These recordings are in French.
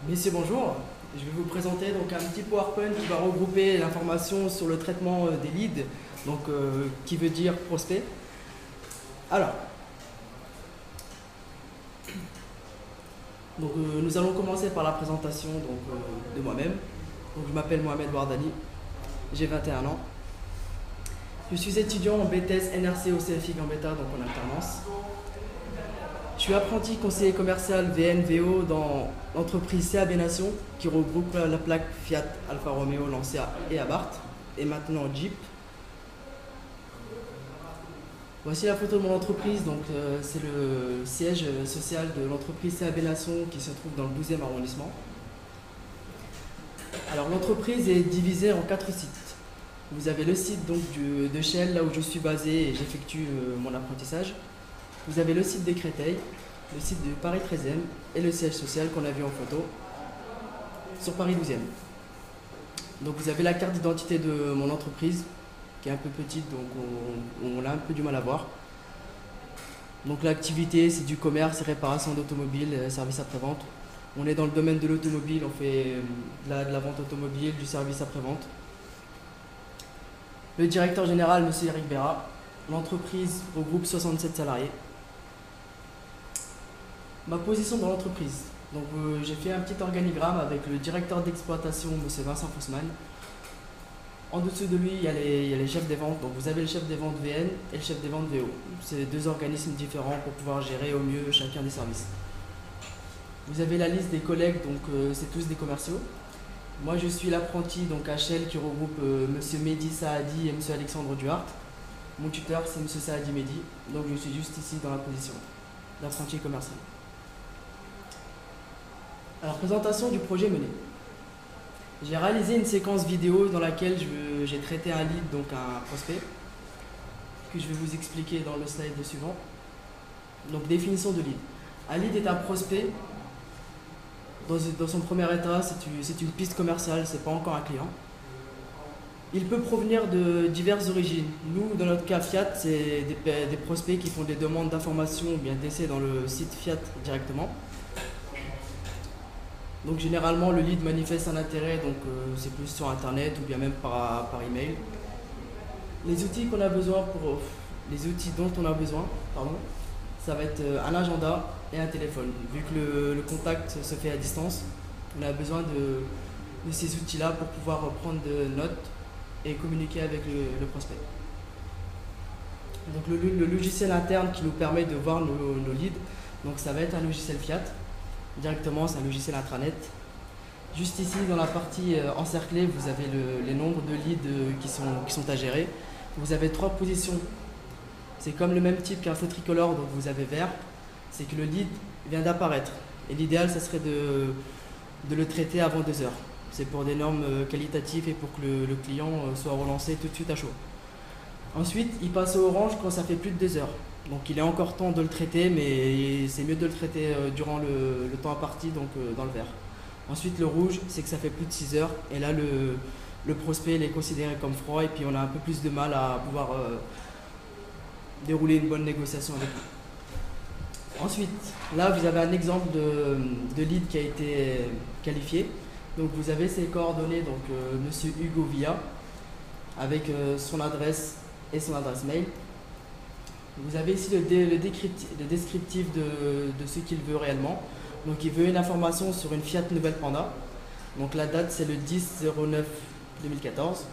Messieurs, bonjour. Je vais vous présenter donc un petit PowerPoint qui va regrouper l'information sur le traitement des leads, qui veut dire prospect. Alors, nous allons commencer par la présentation de moi-même. Je m'appelle Mohamed Wardani, j'ai 21 ans. Je suis étudiant en BTS NRC au CFI Gambetta, donc en alternance. Je suis apprenti conseiller commercial VNVO dans l'entreprise CAB Nation qui regroupe la plaque Fiat, Alfa Romeo, Lancia et Abarth, et maintenant Jeep. Voici la photo de mon entreprise, c'est le siège social de l'entreprise CAB Nation qui se trouve dans le 12e arrondissement. Alors l'entreprise est divisée en 4 sites. Vous avez le site de Chelles, là où je suis basé et j'effectue mon apprentissage. Vous avez le site des Créteil, le site de Paris 13e et le siège social qu'on a vu en photo sur Paris 12e. Donc vous avez la carte d'identité de mon entreprise qui est un peu petite, donc on a un peu du mal à voir. Donc l'activité, c'est du commerce et réparation d'automobiles, service après-vente. On est dans le domaine de l'automobile, on fait de la vente automobile, du service après-vente. Le directeur général, M. Eric Béra. L'entreprise regroupe 67 salariés. Ma position dans l'entreprise. J'ai fait un petit organigramme avec le directeur d'exploitation, M. Vincent Fussman. En dessous de lui, il y a les chefs des ventes. Donc vous avez le chef des ventes VN et le chef des ventes VO. C'est deux organismes différents pour pouvoir gérer au mieux chacun des services. Vous avez la liste des collègues, c'est tous des commerciaux. Moi je suis l'apprenti à Shell qui regroupe M. Mehdi Saadi et M. Alexandre Duhart. Mon tuteur c'est M. Saadi Mehdi, donc je suis juste ici dans la position d'apprenti commercial. Alors, présentation du projet mené. J'ai réalisé une séquence vidéo dans laquelle j'ai traité un lead, donc un prospect, que je vais vous expliquer dans le slide suivant. Donc, définition de lead. Un lead est un prospect. Dans son premier état, c'est une piste commerciale, c'est pas encore un client. Il peut provenir de diverses origines. Nous, dans notre cas Fiat, c'est des prospects qui font des demandes d'information ou bien d'essai dans le site Fiat directement. Donc généralement le lead manifeste un intérêt, c'est plus sur internet ou bien même par email. Les outils qu'on a besoin les outils dont on a besoin, ça va être un agenda et un téléphone. Vu que le contact se fait à distance, on a besoin de ces outils-là pour pouvoir prendre de notes et communiquer avec le prospect. Donc le logiciel interne qui nous permet de voir nos leads, donc ça va être un logiciel Fiat. Directement, c'est un logiciel intranet. Juste ici, dans la partie encerclée, vous avez les nombres de leads qui sont à gérer. Vous avez 3 positions. C'est comme le même type qu'un feu tricolore, donc vous avez vert. C'est que le lead vient d'apparaître. Et l'idéal, ça serait de le traiter avant 2 heures. C'est pour des normes qualitatives et pour que le client soit relancé tout de suite à chaud. Ensuite, il passe au orange quand ça fait plus de 2 heures. Donc il est encore temps de le traiter, mais c'est mieux de le traiter durant le temps imparti, dans le vert. Ensuite le rouge, c'est que ça fait plus de 6 heures, et là le prospect il est considéré comme froid, et puis on a un peu plus de mal à pouvoir dérouler une bonne négociation avec lui. Ensuite, là vous avez un exemple de lead qui a été qualifié. Donc vous avez ses coordonnées, Monsieur Hugo Villa, avec son adresse et son adresse mail. Vous avez ici le descriptif de ce qu'il veut réellement. Donc il veut une information sur une Fiat Nouvelle Panda. Donc la date c'est le 10/09/2014.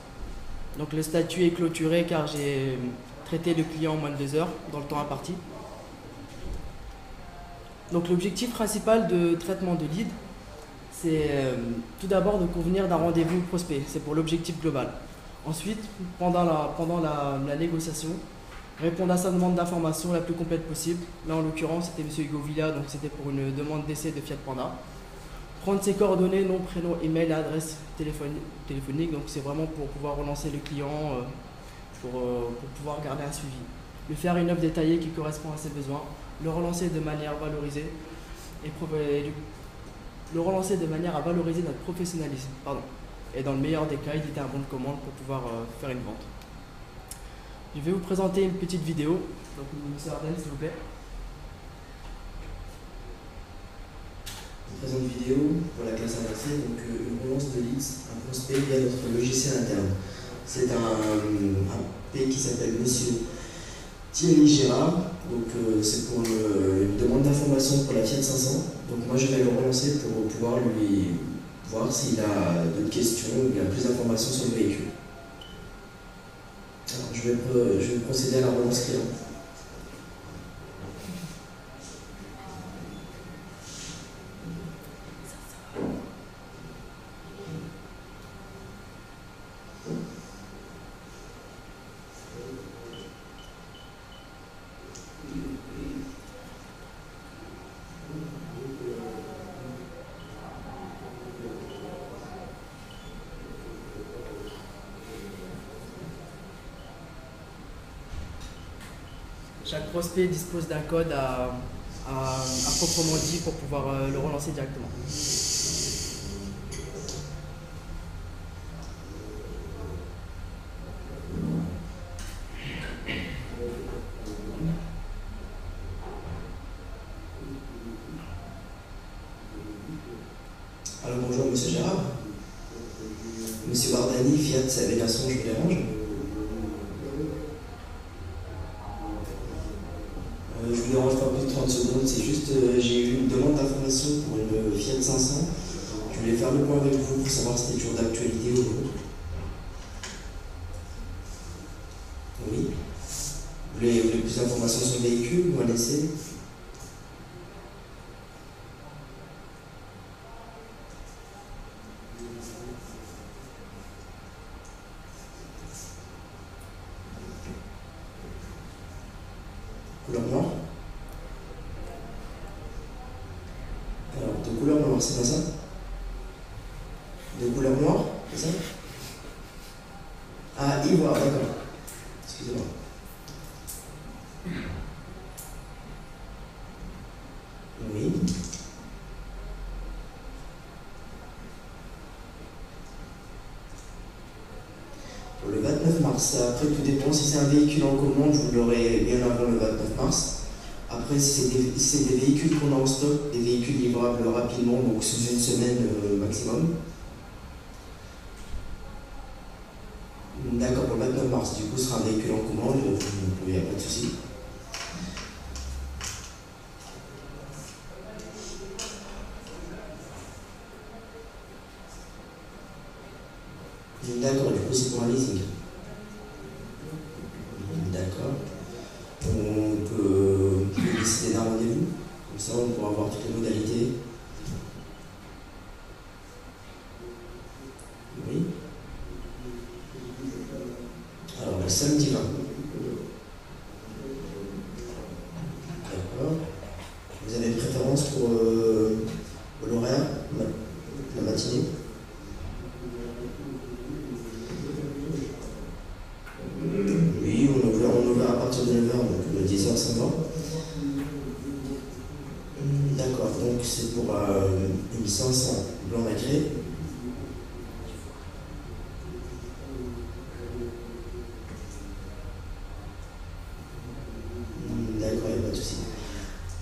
Donc le statut est clôturé car j'ai traité le client en moins de 2 heures dans le temps imparti. Donc l'objectif principal de traitement de lead, c'est tout d'abord de convenir d'un rendez-vous prospect. C'est pour l'objectif global. Ensuite, pendant la négociation, répondre à sa demande d'information la plus complète possible. Là, en l'occurrence, c'était M. Hugo Villa, donc c'était pour une demande d'essai de Fiat Panda. Prendre ses coordonnées, nom, prénom, email et adresse téléphonique. Donc c'est vraiment pour pouvoir relancer le client, pour pouvoir garder un suivi. Lui faire une offre détaillée qui correspond à ses besoins. Le relancer de manière valorisée le relancer de manière à valoriser notre professionnalisme. Et dans le meilleur des cas, éditer un bon de commande pour pouvoir faire une vente. Je vais vous présenter une petite vidéo. Donc, M. Arden, s'il vous plaît. présente vidéo pour la classe avancée, donc une relance de leads, un prospect via notre logiciel interne. C'est un P qui s'appelle Monsieur Thierry Gérard, donc c'est pour une demande d'information pour la Fiat 500. Donc moi je vais le relancer pour pouvoir lui voir s'il a d'autres questions ou bien plus d'informations sur le véhicule. Alors, je vais procéder à la relance client. Chaque prospect dispose d'un code à proprement dit pour pouvoir le relancer directement. Alors bonjour Monsieur Gérard. Monsieur Bardani, Fiat Vénasson, je vous dérange. Je vous dérange pas plus de 30 secondes, c'est juste j'ai eu une demande d'information pour une Fiat 500. Je voulais faire le point avec vous pour savoir si c'était toujours d'actualité ou non. Oui. Vous voulez plus d'informations sur le véhicule ou un essai? Couleur noire. Alors, de couleur noire, c'est pas ça? De couleur noire, c'est ça? Ah, ivoire, d'accord. Excusez-moi. Oui. Pour le 29 mars. Après, tout dépend. Si c'est un véhicule en commande, vous l'aurez bien avant le 29 mars. Après, si c'est des véhicules qu'on a en stock, des véhicules livrables rapidement, donc sous une semaine maximum. D'accord, pour le 29 mars, du coup, ce sera un véhicule en commande, il n'y a pas de souci. D'accord, du coup, c'est pour un leasing. D'accord. On peut décider d'un rendez-vous, comme ça on pourra voir toutes les modalités. Oui. Alors, le samedi 20. D'accord. Vous avez une préférence pour l'horaire, la matinée? Oui, on ouvre à partir de 9h, donc 10h ça va. D'accord, donc c'est pour une 500 blanc nacré. D'accord, il n'y a pas de souci.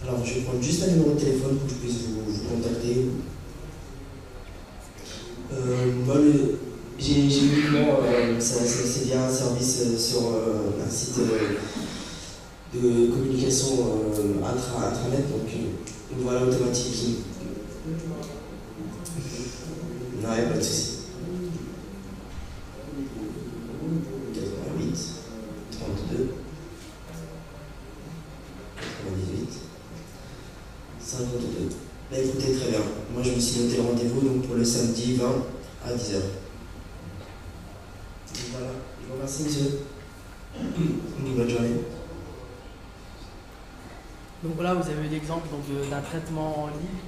Alors, je vais prendre juste un numéro de téléphone pour que je puisse vous contacter. Moi, j'ai uniquement, c'est via un service sur un site de communication intranet, donc voilà, automatique. Non, il n'y a pas de souci. 88, 32, 98, 52. Bah écoutez, très bien. Moi je me suis noté le rendez-vous donc pour le samedi 20 à 10h. Voilà, je vous remercie monsieur. Bonne journée. Donc voilà, vous avez eu l'exemple d'un traitement en ligne.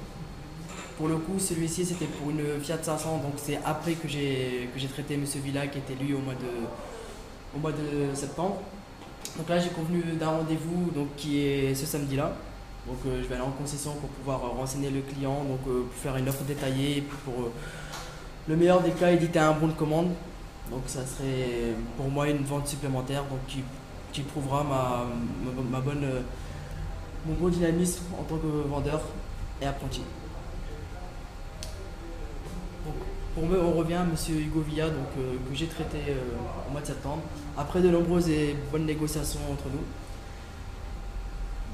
Pour le coup, celui-ci c'était pour une Fiat 500, donc c'est après que j'ai traité Monsieur Villa qui était lui au mois de septembre. Donc là j'ai convenu d'un rendez-vous donc, qui est ce samedi-là. Donc je vais aller en concession pour pouvoir renseigner le client, donc pour faire une offre détaillée, et puis pour le meilleur des cas éditer un bon de commande. Donc ça serait pour moi une vente supplémentaire donc qui prouvera mon bon dynamisme en tant que vendeur et apprenti. Pour eux, on revient à M. Hugo Villa, donc, que j'ai traité au mois de septembre, après de nombreuses et bonnes négociations entre nous.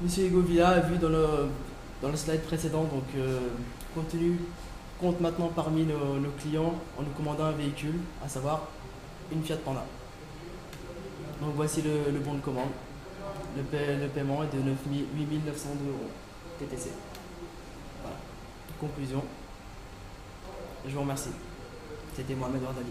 M. Hugo Villa a vu dans le slide précédent, donc compte maintenant parmi nos clients en nous commandant un véhicule, à savoir une Fiat Panda. Donc voici le bon de commande. Le paiement est de 8 902 € TTC. Voilà. Conclusion. Je vous remercie. C'était Mohamed Wardali.